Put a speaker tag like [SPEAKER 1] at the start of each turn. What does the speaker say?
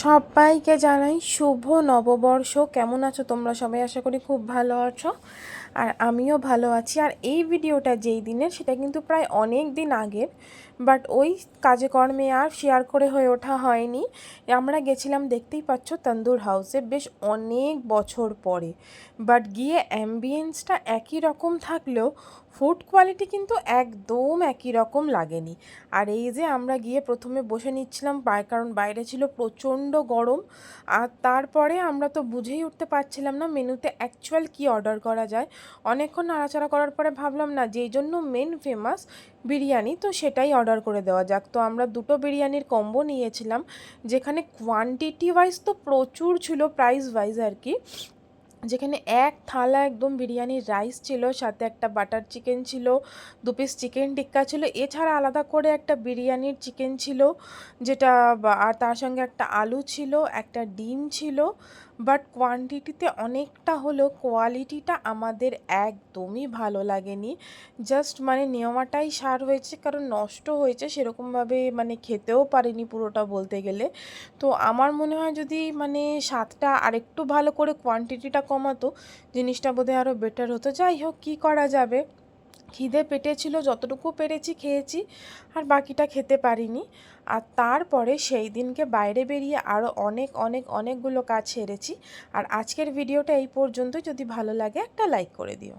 [SPEAKER 1] সবাইকে জানাই শুভ নববর্ষ। কেমন আছো তোমরা সবাই? আশা করি খুব ভালো আছো, আর আমিও ভালো আছি। আর এই ভিডিওটা যেই দিনের, সেটা কিন্তু প্রায় অনেক দিন আগের, বাট ওই কাজে কর্মে আর শেয়ার করে হয়ে ওঠা হয়নি। আমরা গেছিলাম, দেখতেই পাচ্ছ, তন্দুর হাউসে, বেশ অনেক বছর পরে। বাট গিয়ে অ্যাম্বিয়েন্সটা একই রকম থাকলেও ফুড কোয়ালিটি কিন্তু একদম একই রকম লাগেনি। আর এই যে আমরা গিয়ে প্রথমে বসে নিচ্ছিলাম, কারণ বাইরে ছিল প্রচণ্ড গরম। আর তারপরে আমরা তো বুঝেই উঠতে পারছিলাম না মেনুতে অ্যাকচুয়াল কী অর্ডার করা যায়। অনেকক্ষণ নাড়াচাড়া করার পরে ভাবলাম না, যেই জন্য মেন ফেমাস বিরিয়ানি, তো সেটাই অর্ডার করে দেওয়া যাক। তো আমরা দুটো বিরিয়ানির কম্বো নিয়েছিলাম, যেখানে কোয়ান্টিটি ওয়াইজ তো প্রচুর ছিল, প্রাইস ওয়াইজ আর কি। যেখানে এক থালা একদম বিরিয়ানির রাইস ছিল, সাথে একটা বাটার চিকেন ছিল, 2 পিস চিকেন টিক্কা ছিল, এছাড়া আলাদা করে একটা বিরিয়ানির চিকেন ছিল যেটা, আর তার সঙ্গে একটা আলু ছিল, একটা ডিম ছিল। বাট কোয়ান্টিটিতে অনেকটা হলেও কোয়ালিটিটা আমাদের একদমই ভালো লাগেনি। জাস্ট মানে নেওয়াটাই সার হয়েছে, কারণ নষ্ট হয়েছে সেরকমভাবে মানে খেতেও পারিনি পুরোটা বলতে গেলে। তো আমার মনে হয় যদি মানে স্বাদটা আরেকটু ভালো করে কোয়ান্টিটিটা কমাতো, জিনিসটা বোধহয় আরও বেটার হতো। যাই হোক, কী করা যাবে, খিদে পেটে ছিল, যতটুকু পেরেছি খেয়েছি, আর বাকিটা খেতে পারিনি। আর তারপরে সেই দিনকে বাইরে বেরিয়ে আরও অনেকগুলো কাজ সেরেছি। আর আজকের ভিডিওটা এই পর্যন্ত। যদি ভালো লাগে একটা লাইক করে দিও।